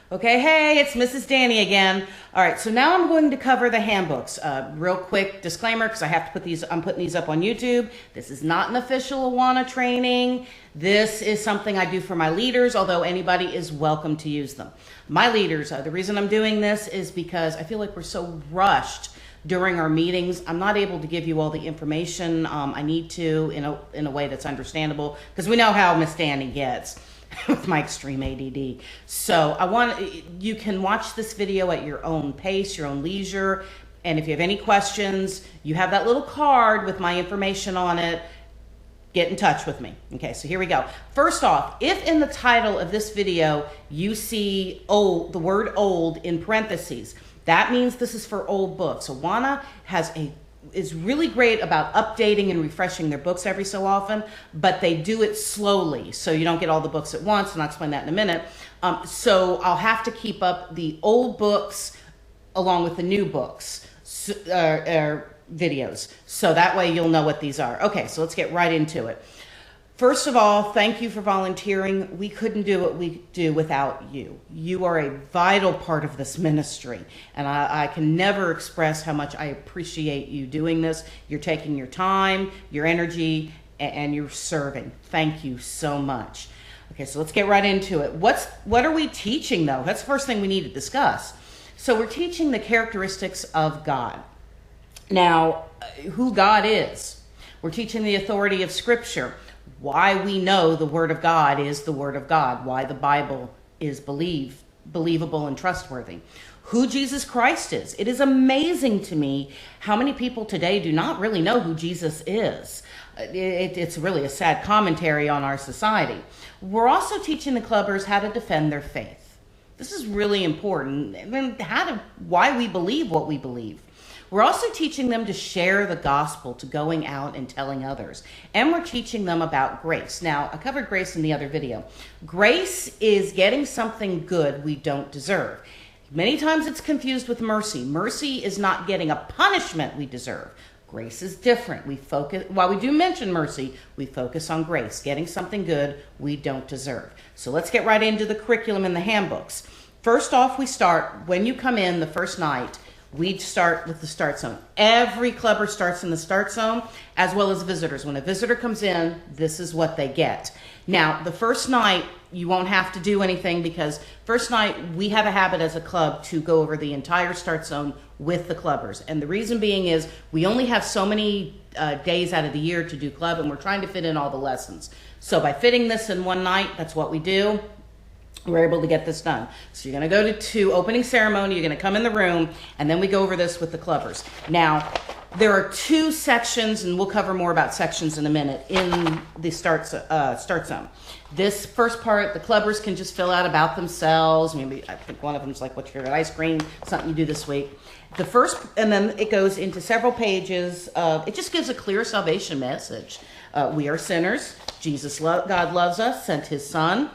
Okay, hey, it's Mrs. Dani again. All right, so now I'm going to cover the handbooks. Real quick disclaimer, because I have to put these, I'm putting these up on YouTube. This is not an official Awana training. This is something I do for my leaders, although anybody is welcome to use them. My leaders, the reason I'm doing this is because I feel like we're so rushed during our meetings. I'm not able to give you all the information I need to in a way that's understandable, because we know how Miss Dani gets with my extreme ADD. So you can watch this video at your own pace, your own leisure. And if you have any questions, you have that little card with my information on it. Get in touch with me. Okay, so here we go. First off, if in the title of this video you see old, the word old in parentheses, that means this is for old books. Awana is really great about updating and refreshing their books every so often, but they do it slowly, so you don't get all the books at once, and I'll explain that in a minute. So I'll have to keep up the old books along with the new books videos, so that way you'll know what these are. Okay, so let's get right into it. First of all, thank you for volunteering. We couldn't do what we do without you. You are a vital part of this ministry, and I can never express how much I appreciate you doing this. You're taking your time, your energy, and you're serving. Thank you so much. Okay, so let's get right into it. What are we teaching, though? That's the first thing we need to discuss. So we're teaching the characteristics of God. Now, who God is. We're teaching the authority of Scripture. Why we know the Word of God is the Word of God, why the Bible is believable and trustworthy. Who Jesus Christ is. It is amazing to me how many people today do not really know who Jesus is. It's really a sad commentary on our society. We're also teaching the clubbers how to defend their faith. This is really important, and why we believe what we believe. We're also teaching them to share the gospel, to going out and telling others. And we're teaching them about grace. Now, I covered grace in the other video. Grace is getting something good we don't deserve. Many times it's confused with mercy. Mercy is not getting a punishment we deserve. Grace is different. While we do mention mercy, we focus on grace, getting something good we don't deserve. So let's get right into the curriculum in the handbooks. First off, we start, when you come in the first night, we start with the start zone. Every clubber starts in the start zone, as well as visitors. When a visitor comes in, this is what they get. Now, the first night, you won't have to do anything, because first night, we have a habit as a club to go over the entire start zone with the clubbers. And the reason being is we only have so many days out of the year to do club, and we're trying to fit in all the lessons. So by fitting this in one night, that's what we do. We're able to get this done. So you're going to go to opening ceremony, you're going to come in the room, and then we go over this with the clubbers. Now, there are two sections, and we'll cover more about sections in a minute, in the start zone. This first part, the clubbers can just fill out about themselves. Maybe I think one of them is like, what's your favorite ice cream? Something you do this week. The first, and then it goes into several pages of, it just gives a clear salvation message. We are sinners. God loves us, sent his son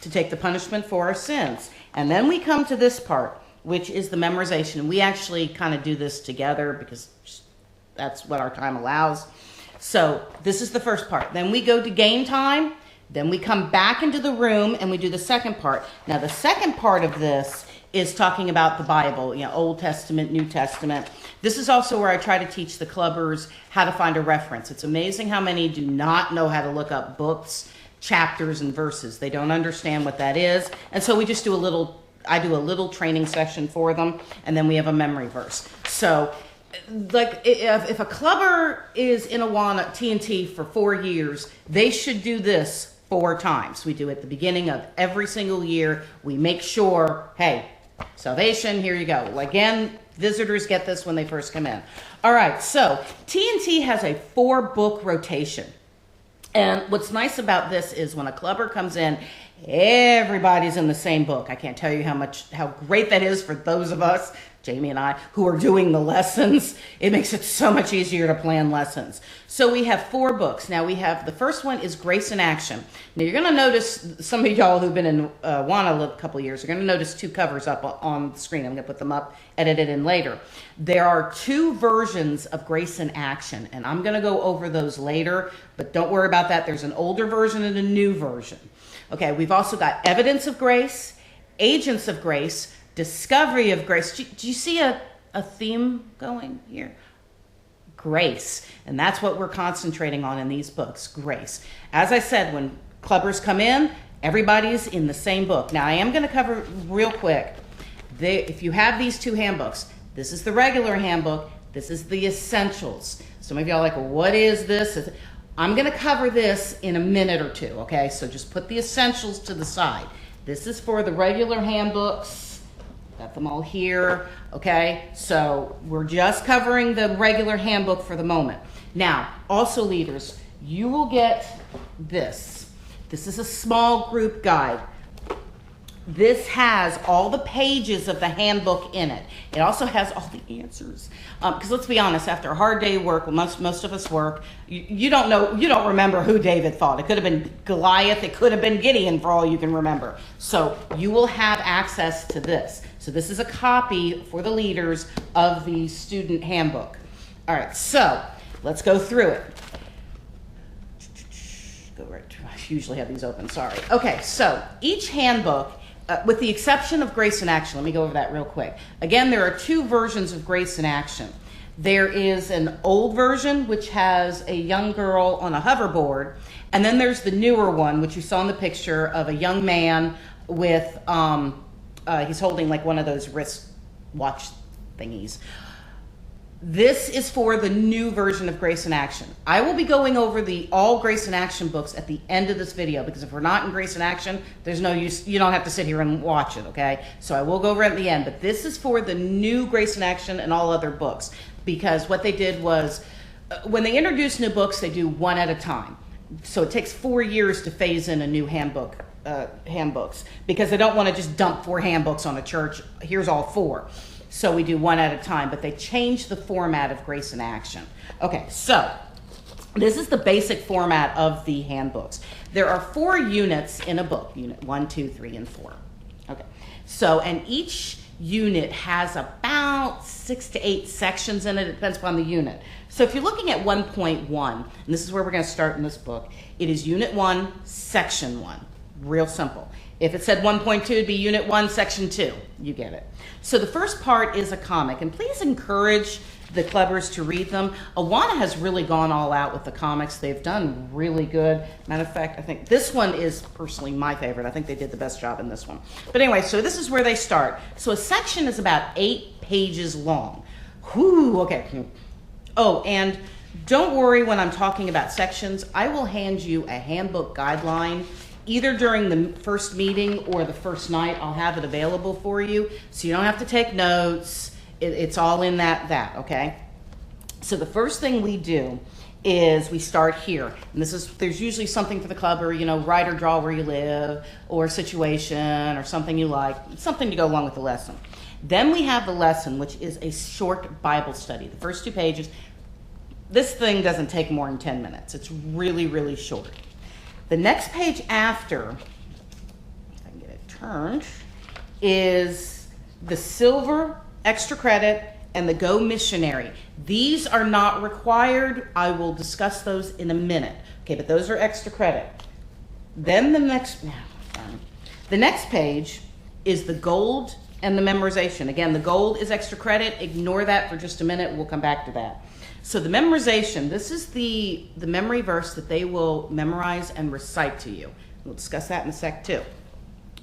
to take the punishment for our sins. And then we come to this part, which is the memorization. We actually kind of do this together because that's what our time allows. So this is the first part. Then we go to game time. Then we come back into the room and we do the second part. Now the second part of this is talking about the Bible, Old Testament, New Testament. This is also where I try to teach the clubbers how to find a reference. It's amazing how many do not know how to look up books, chapters, and verses. They don't understand what that is. And so we just do I do a little training session for them, and then we have a memory verse. So like if a clubber is in Awana TNT for 4 years, they should do this 4 times. We do it at the beginning of every single year. We make sure, hey, salvation, here you go. Again, visitors get this when they first come in. All right, so TNT has a 4-book rotation. And what's nice about this is when a clubber comes in, everybody's in the same book. I can't tell you how great that is for those of us, Jamie and I, who are doing the lessons. It makes it so much easier to plan lessons. So we have 4 books. Now we have, the first one is Grace in Action. Now you're going to notice, some of y'all who've been in Awana a couple of years, are going to notice 2 covers up on the screen. I'm going to put them up, edited in later. There are 2 versions of Grace in Action, and I'm going to go over those later, but don't worry about that. There's an older version and a new version. Okay, we've also got Evidence of Grace Agents of Grace, Discovery of Grace. Do you see a theme going here? Grace. And that's what we're concentrating on in these books, grace. As I said, when clubbers come in, everybody's in the same book. Now, I am going to cover real quick. If you have these two handbooks, this is the regular handbook, this is the essentials. Some of y'all are like, well, what is this? I'm going to cover this in a minute or two, okay? So just put the essentials to the side. This is for the regular handbooks. Got them all here, okay? So we're just covering the regular handbook for the moment. Now, also leaders, you will get this. This is a small group guide. This has all the pages of the handbook in it. It also has all the answers. Because let's be honest, after a hard day of work, well, most of us work, you don't remember who David fought. It could have been Goliath, it could have been Gideon for all you can remember. So you will have access to this. So this is a copy for the leaders of the student handbook. All right, so let's go through it. I usually have these open, sorry. Okay, so each handbook, with the exception of Grace in Action, let me go over that real quick. Again, there are two versions of Grace in Action. There is an old version, which has a young girl on a hoverboard, and then there's the newer one, which you saw in the picture of a young man with, he's holding like one of those wristwatch thingies. This is for the new version of Grace in Action. I will be going over all Grace in Action books at the end of this video, because if we're not in Grace in Action, there's no use. You don't have to sit here and watch it, okay? So I will go over it at the end, but this is for the new Grace in Action and all other books, because what they did was, when they introduce new books, they do one at a time. So it takes 4 years to phase in a new handbooks, because they don't want to just dump 4 handbooks on a church. Here's all 4. So we do one at a time, but they changed the format of Grace in Action. Okay, so this is the basic format of the handbooks. There are 4 units in a book, unit 1, 2, 3, and 4. Okay, so, and each unit has about 6 to 8 sections in it. It depends upon the unit. So if you're looking at 1.1, and this is where we're going to start in this book, it is unit 1, section 1. Real simple. If it said 1.2, it'd be unit 1, section 2. You get it. So the first part is a comic, and please encourage the clubbers to read them. Awana has really gone all out with the comics. They've done really good. Matter of fact, I think this one is personally my favorite. I think they did the best job in this one. But anyway, so this is where they start. So a section is about 8 pages long. Whew, okay. Oh, and don't worry when I'm talking about sections. I will hand you a handbook guideline either during the first meeting or the first night. I'll have it available for you, so you don't have to take notes. It's all in that, okay? So the first thing we do is we start here. And there's usually something for the club, or, write or draw where you live, or situation, or something you like, something to go along with the lesson. Then we have the lesson, which is a short Bible study. The first 2 pages, this thing doesn't take more than 10 minutes. It's really, really short. The next page after, if I can get it turned, is the silver extra credit and the Go Missionary. These are not required. I will discuss those in a minute. Okay, but those are extra credit. Then the next page is the gold and the memorization. Again, the gold is extra credit. Ignore that for just a minute. We'll come back to that. So the memorization, this is the memory verse that they will memorize and recite to you. We'll discuss that in a sec too.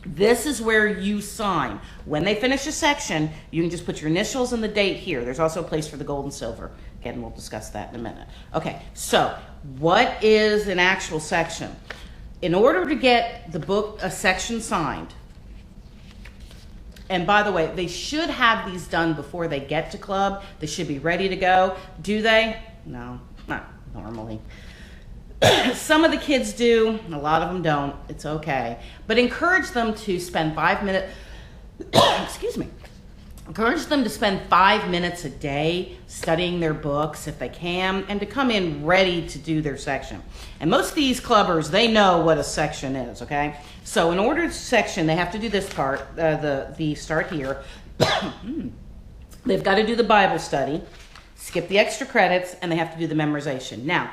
This is where you sign. When they finish a section, you can just put your initials and the date here. There's also a place for the gold and silver. Again, we'll discuss that in a minute. Okay, so what is an actual section? In order to get the book, a section signed, and by the way, they should have these done before they get to club. They should be ready to go. Do they? No, not normally. Some of the kids do, a lot of them don't. It's okay. But encourage them to spend 5 minutes, excuse me. Encourage them to spend 5 minutes a day studying their books if they can, and to come in ready to do their section. And most of these clubbers, they know what a section is, okay? So in order to section, they have to do this part, the start here. They've got to do the Bible study, skip the extra credits, and they have to do the memorization. Now,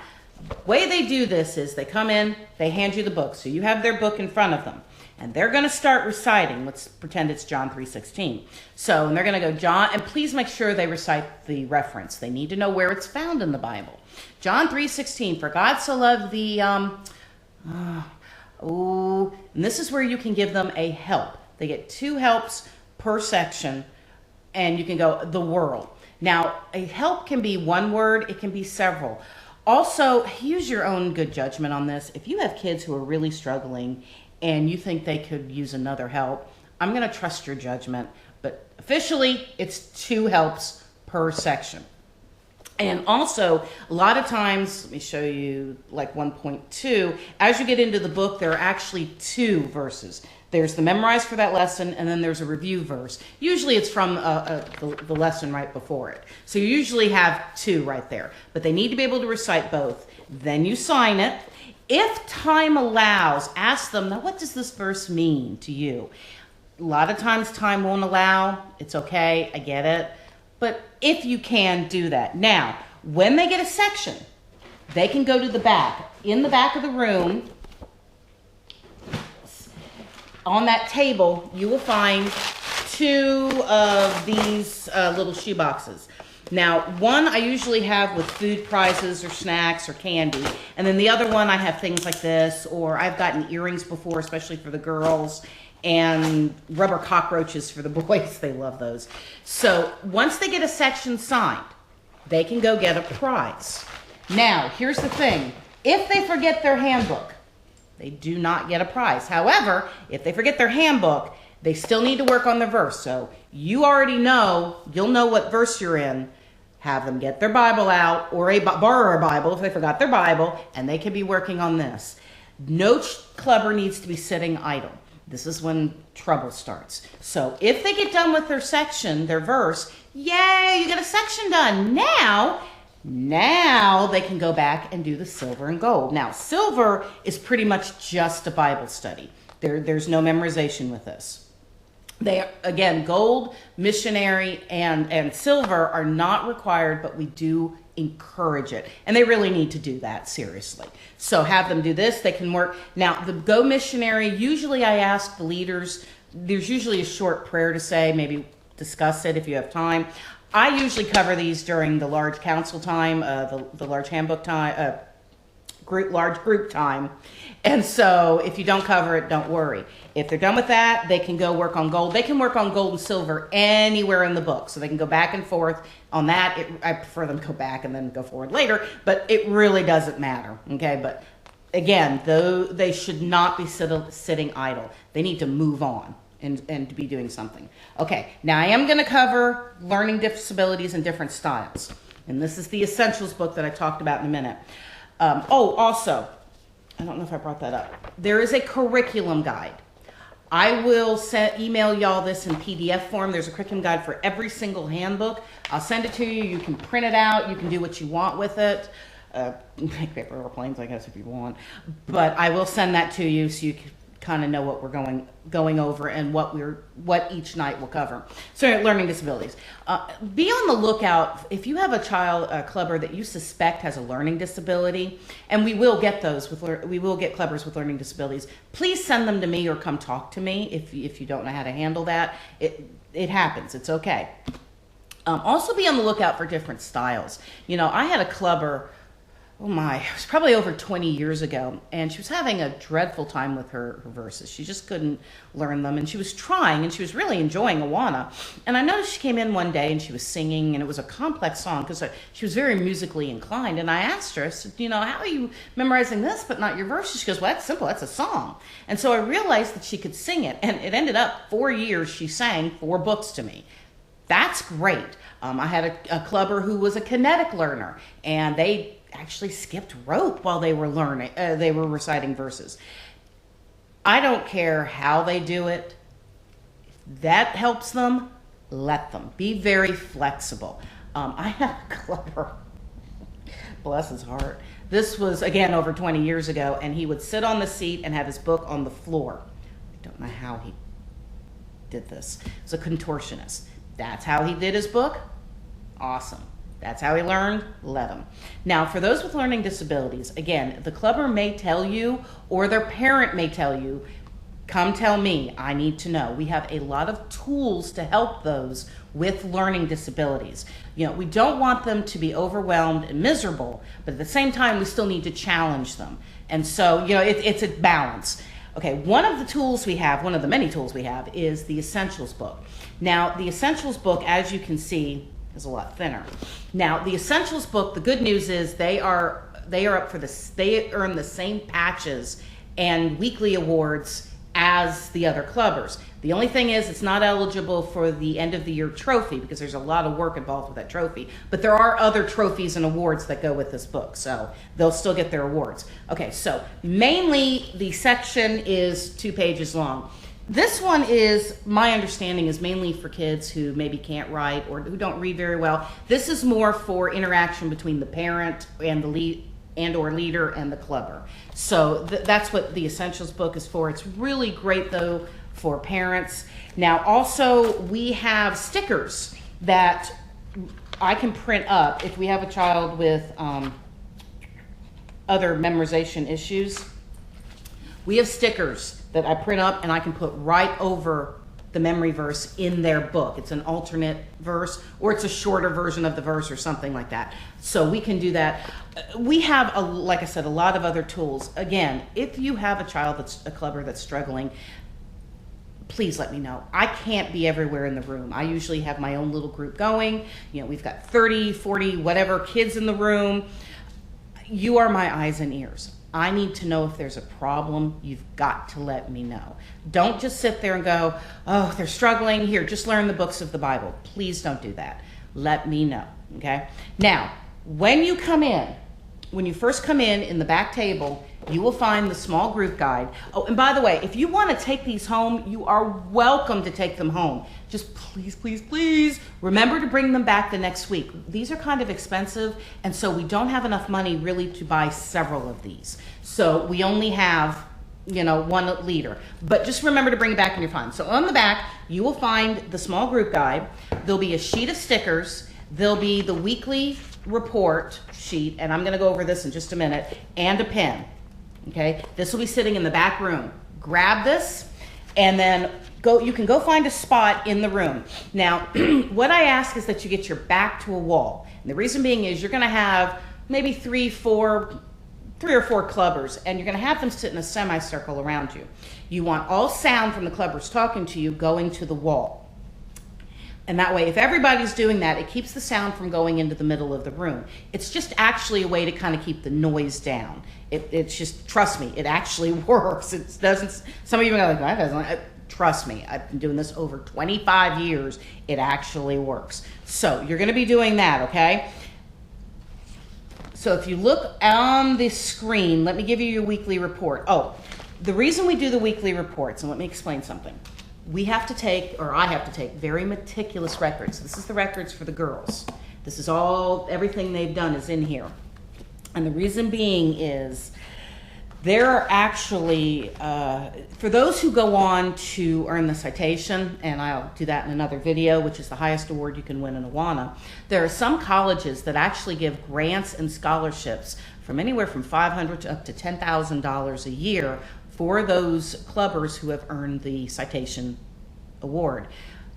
Way they do this is they come in, they hand you the book. So you have their book in front of them. And they're going to start reciting. Let's pretend it's John 3:16. So, and they're going to go John, and please make sure they recite the reference. They need to know where it's found in the Bible. John 3:16, for God so loved the, and this is where you can give them a help. They get 2 helps per section, and you can go the world. Now, a help can be 1 word, it can be several. Also, use your own good judgment on this. If you have kids who are really struggling and you think they could use another help, I'm going to trust your judgment. But officially, it's 2 helps per section. And also, a lot of times, let me show you like 1.2, as you get into the book, there are actually 2 verses. There's the memorize for that lesson, and then there's a review verse. Usually it's from the lesson right before it. So you usually have 2 right there. But they need to be able to recite both. Then you sign it. If time allows, ask them, now what does this verse mean to you? A lot of times time won't allow. It's okay, I get it. But if you can, do that. Now, when they get a section, they can go to the back. In the back of the room, on that table, you will find 2 of these little shoe boxes. Now, one I usually have with food prizes or snacks or candy. And then the other one I have things like this, or I've gotten earrings before, especially for the girls, and rubber cockroaches for the boys. They love those. So once they get a section signed, they can go get a prize. Now, here's the thing. If they forget their handbook, they do not get a prize. However, if they forget their handbook, they still need to work on the verse. So you already know, you'll know what verse you're in. Have them get their Bible out, or borrow a Bible if they forgot their Bible, and they can be working on this. No clubber needs to be sitting idle. This is when trouble starts. So if they get done with their section, their verse, yay, you got a section done. Now they can go back and do the silver and gold. Now, silver is pretty much just a Bible study. There's no memorization with this. They, again, gold, missionary, and silver are not required, but we do encourage it. And they really need to do that seriously. So have them do this. They can work. Now, the go missionary, usually I ask the leaders, there's usually a short prayer to say, maybe discuss it if you have time. I usually cover these during the large council time, the large handbook time, large group time. And so if you don't cover it, don't worry. If they're done with that, they can go work on gold. They can work on gold and silver anywhere in the book. So they can go back and forth on that. I prefer them to go back and then go forward later, but it really doesn't matter. Okay, but again, though, they should not be sitting idle. They need to move on and to be doing something. Okay, now I am going to cover learning disabilities in different styles. And this is the essentials book that I talked about in a minute. Also, I don't know if I brought that up. There is a curriculum guide. I will email y'all this in PDF form. There's a curriculum guide for every single handbook. I'll send it to you. You can print it out. You can do what you want with it. Make paper airplanes, I guess, if you want. But I will send that to you so you can kind of know what we're going over and what each night will cover. So, learning disabilities. Be on the lookout if you have a child, a clubber that you suspect has a learning disability, and we will get clubbers with learning disabilities. Please send them to me or come talk to me if you don't know how to handle that. It happens. It's okay. Also, be on the lookout for different styles. You know, I had a clubber. Oh my, it was probably over 20 years ago, and she was having a dreadful time with her verses. She just couldn't learn them, and she was trying, and she was really enjoying Awana. And I noticed she came in one day, and she was singing, and it was a complex song, because she was very musically inclined. And I asked her, I said, you know, how are you memorizing this, but not your verses? She goes, well, that's simple, that's a song. And so I realized that she could sing it, and it ended up 4 years she sang 4 books to me. That's great. I had a clubber who was a kinetic learner, and they actually skipped rope while they were learning. They were reciting verses. I don't care how they do it. If that helps them, let them. Be very flexible. I had a clubber, bless his heart. This was, again, over 20 years ago, and he would sit on the seat and have his book on the floor. I don't know how he did this. He was a contortionist. That's how he did his book. Awesome. That's how he learned. Let him. Now, for those with learning disabilities, again, the clubber may tell you, or their parent may tell you, come tell me, I need to know. We have a lot of tools to help those with learning disabilities. You know, we don't want them to be overwhelmed and miserable, but at the same time, we still need to challenge them. And so, you know, it's a balance. Okay, one of the tools we have, one of the many tools we have, is the Essentials book. Now, the Essentials book, as you can see, is a lot thinner. Now, the Essentials book, the good news is they are up for this. They earn the same patches and weekly awards as the other clubbers. The only thing is it's not eligible for the end of the year trophy because there's a lot of work involved with that trophy. But there are other trophies and awards that go with this book, so they'll still get their awards. Okay, so mainly the section is 2 pages long. This one is, my understanding, is mainly for kids who maybe can't write or who don't read very well. This is more for interaction between the parent and the leader and the clubber. So that's what the Essentials book is for. It's really great though for parents. Now also we have stickers that I can print up if we have a child with other memorization issues. We have stickers that I print up and I can put right over the memory verse in their book. It's an alternate verse, or it's a shorter version of the verse or something like that. So we can do that. We have, like I said, a lot of other tools. Again, if you have a child that's a clubber that's struggling, please let me know. I can't be everywhere in the room. I usually have my own little group going. You know, we've got 30, 40, whatever kids in the room. You are my eyes and ears. I need to know if there's a problem. You've got to let me know. Don't just sit there and go, oh, they're struggling. Here, just learn the books of the Bible. Please don't do that. Let me know, okay? Now, when you come in, when you first come in the back table, you will find the small group guide. Oh, and by the way, if you want to take these home, you are welcome to take them home. Just please, please, please remember to bring them back the next week. These are kind of expensive, and so we don't have enough money really to buy several of these. So we only have, you know, 1 liter. But just remember to bring it back and you're fine. So on the back, you will find the small group guide. There'll be a sheet of stickers. There'll be the weekly report sheet, and I'm going to go over this in just a minute, and a pen. Okay, this will be sitting in the back room. Grab this and then you can go find a spot in the room. Now, what I ask is that you get your back to a wall. And the reason being is you're going to have maybe 3 or 4 clubbers, and you're going to have them sit in a semicircle around you. You want all sound from the clubbers talking to you going to the wall. And that way, if everybody's doing that, it keeps the sound from going into the middle of the room. It's just actually a way to kind of keep the noise down. It's just, trust me, it actually works. It doesn't, some of you are like, that doesn't, trust me, I've been doing this over 25 years. It actually works. So you're going to be doing that, okay? So if you look on the screen, let me give you your weekly report. Oh, the reason we do the weekly reports, and let me explain something. We have to take, or I have to take, very meticulous records. This is the records for the girls. This is all, everything they've done is in here. And the reason being is there are actually, for those who go on to earn the citation, and I'll do that in another video, which is the highest award you can win in Awana, there are some colleges that actually give grants and scholarships from anywhere from $500 to up to $10,000 a year for those clubbers who have earned the citation award.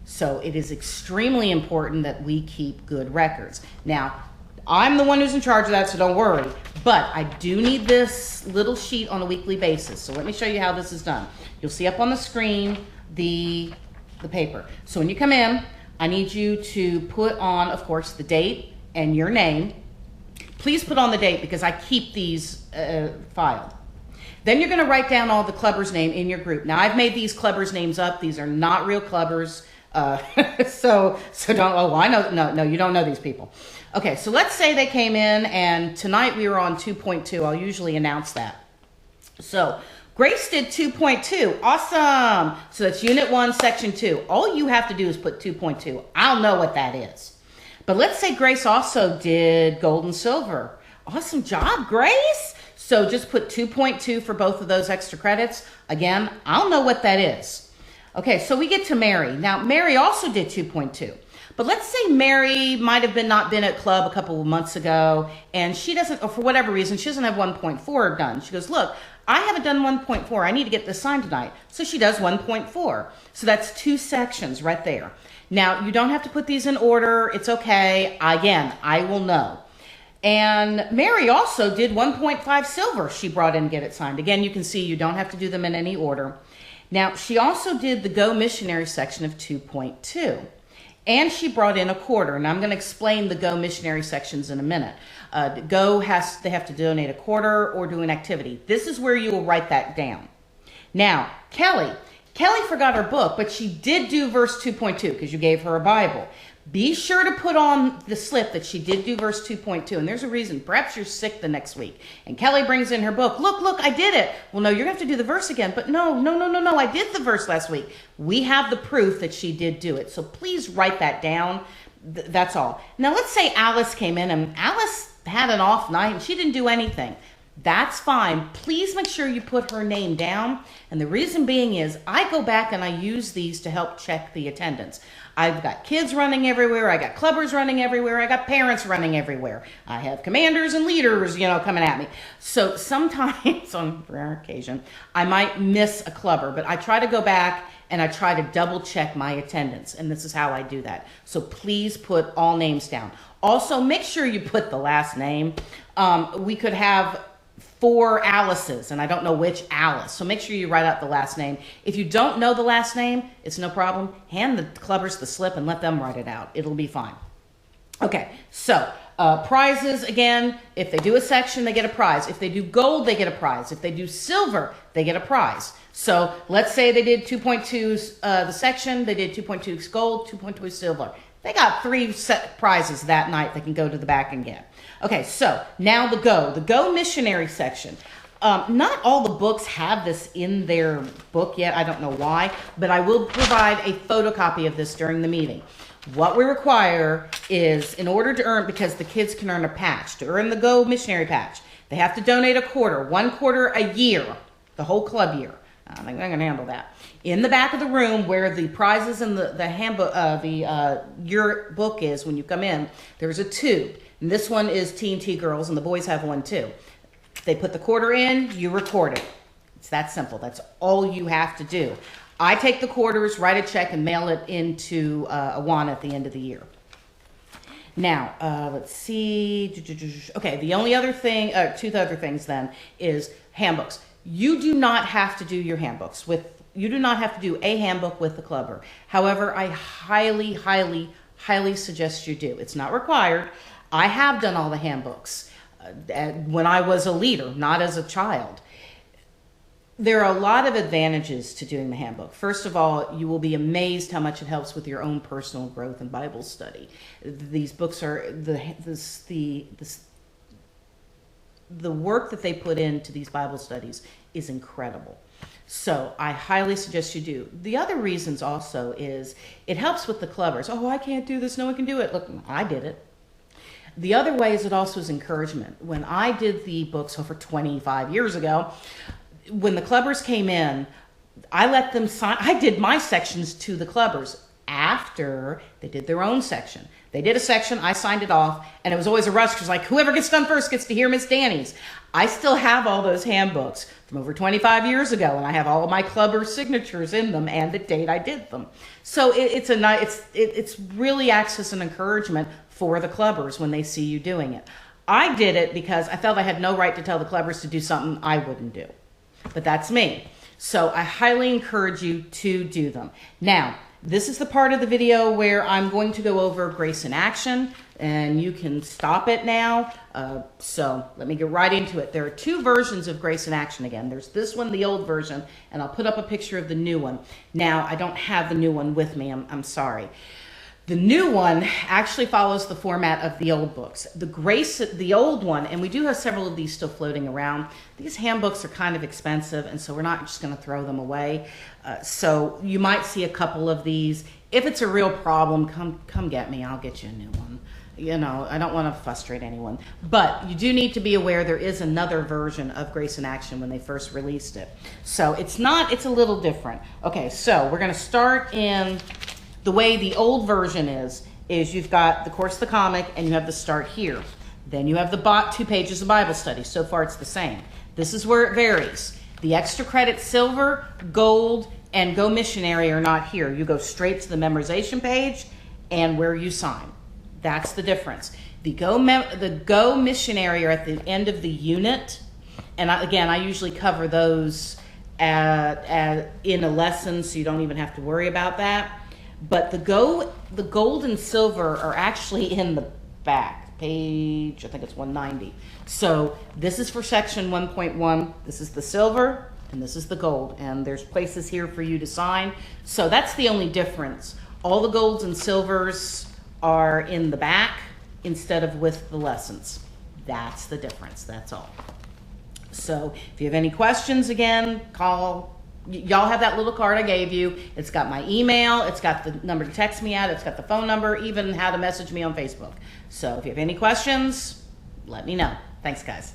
So it is extremely important that we keep good records. Now, I'm the one who's in charge of that, so don't worry. But I do need this little sheet on a weekly basis. So let me show you how this is done. You'll see up on the screen the paper. So when you come in, I need you to put on, of course, the date and your name. Please put on the date because I keep these filed. Then you're going to write down all the clubbers' name in your group. Now, I've made these clubbers' names up. These are not real clubbers. So don't, oh, I know, no, you don't know these people. Okay, so let's say they came in and tonight we were on 2.2. I'll usually announce that. So Grace did 2.2. Awesome. So that's Unit 1, Section 2. All you have to do is put 2.2. I'll know what that is. But let's say Grace also did gold and silver. Awesome job, Grace. So just put 2.2 for both of those extra credits. Again, I'll know what that is. Okay, so we get to Mary. Now, Mary also did 2.2. But let's say Mary might have not been at club a couple of months ago, and she doesn't, or for whatever reason, she doesn't have 1.4 done. She goes, look, I haven't done 1.4. I need to get this signed tonight. So she does 1.4. So that's 2 sections right there. Now, you don't have to put these in order. It's okay. Again, I will know. And Mary also did 1.5 silver. She brought in to get it signed. Again, you can see you don't have to do them in any order. Now, she also did the Go Missionary section of 2.2. And she brought in a quarter. And I'm going to explain the Go Missionary sections in a minute. They have to donate a quarter or do an activity. This is where you will write that down. Now, Kelly forgot her book, but she did do verse 2.2 because you gave her a Bible. Be sure to put on the slip that she did do verse 2.2. And there's a reason. Perhaps you're sick the next week. And Kelly brings in her book. Look, I did it. Well, no, you're going to have to do the verse again. But no, I did the verse last week. We have the proof that she did do it. So please write that down. That's all. Now, let's say Alice came in and Alice had an off night and she didn't do anything. That's fine. Please make sure you put her name down. And the reason being is I go back and I use these to help check the attendance. I've got kids running everywhere. I got clubbers running everywhere. I got parents running everywhere. I have commanders and leaders, coming at me. So sometimes, on rare occasion, I might miss a clubber, but I try to go back and I try to double check my attendance. And this is how I do that. So please put all names down. Also, make sure you put the last name. We could have 4 Alice's, and I don't know which Alice. So make sure you write out the last name. If you don't know the last name, it's no problem. Hand the clubbers the slip and let them write it out. It'll be fine. Okay, so prizes, again, if they do a section, they get a prize. If they do gold, they get a prize. If they do silver, they get a prize. So let's say they did 2.2 the section, they did 2.2 gold, 2.2 silver. They got 3 set prizes that night they can go to the back and get. Okay, so now the Go Missionary section. Not all the books have this in their book yet. I don't know why, but I will provide a photocopy of this during the meeting. What we require is, in order to earn, because the kids can earn a patch, to earn the Go Missionary patch, they have to donate a quarter, 1 quarter a year, the whole club year. I think I can handle that. In the back of the room where the prizes and the handbook, your book is when you come in, there's a tube. And this one is T&T Girls, and the boys have one too. They put the quarter in, you record it. It's that simple. That's all you have to do. I take the quarters, write a check, and mail it into Awana at the end of the year. Now, let's see. Okay, the only other thing, 2 other things then, is handbooks. You do not have to do your handbooks you do not have to do a handbook with the clubber. However, I highly, highly, highly suggest you do. It's not required. I have done all the handbooks when I was a leader, not as a child. There are a lot of advantages to doing the handbook. First of all, you will be amazed how much it helps with your own personal growth and Bible study. These books are the work that they put into these Bible studies is incredible. So I highly suggest you do. The other reasons also is it helps with the clubbers. Oh, I can't do this. No one can do it. Look, I did it. The other way is it also is encouragement. When I did the books over 25 years ago, when the clubbers came in, I let them sign. I did my sections to the clubbers after they did their own section. They did a section, I signed it off, and it was always a rush because like whoever gets done first gets to hear Miss Dani's. I still have all those handbooks from over 25 years ago, and I have all of my clubber signatures in them and the date I did them. So it's really acts as an encouragement for the clubbers when they see you doing it. I did it because I felt I had no right to tell the clubbers to do something I wouldn't do. But that's me. So I highly encourage you to do them. Now, this is the part of the video where I'm going to go over Grace in Action, and you can stop it now. So let me get right into it. There are 2 versions of Grace in Action again. There's this one, the old version, and I'll put up a picture of the new one. Now, I don't have the new one with me. I'm sorry. The new one actually follows the format of the old books. The old one, and we do have several of these still floating around. These handbooks are kind of expensive, and so we're not just going to throw them away. So you might see a couple of these. If it's a real problem, come get me. I'll get you a new one. I don't want to frustrate anyone. But you do need to be aware there is another version of Grace in Action when they first released it. So it's a little different. Okay, so we're going to start in the way the old version is is you've got the course of the comic and you have the start here. Then you have the 2 pages of Bible study. So far it's the same. This is where it varies. The extra credit silver, gold, and Go Missionary are not here. You go straight to the memorization page and where you sign. That's the difference. The Go Missionary are at the end of the unit. And I usually cover those in a lesson, so you don't even have to worry about that. But the gold and silver are actually in the back page. I think it's 190. So this is for section 1.1. This is the silver and this is the gold. And there's places here for you to sign. So that's the only difference. All the golds and silvers are in the back instead of with the lessons. That's the difference. That's all. So if you have any questions, again, call. Y'all have that little card I gave you. It's got my email. It's got the number to text me at. It's got the phone number, even how to message me on Facebook. So if you have any questions, let me know. Thanks, guys.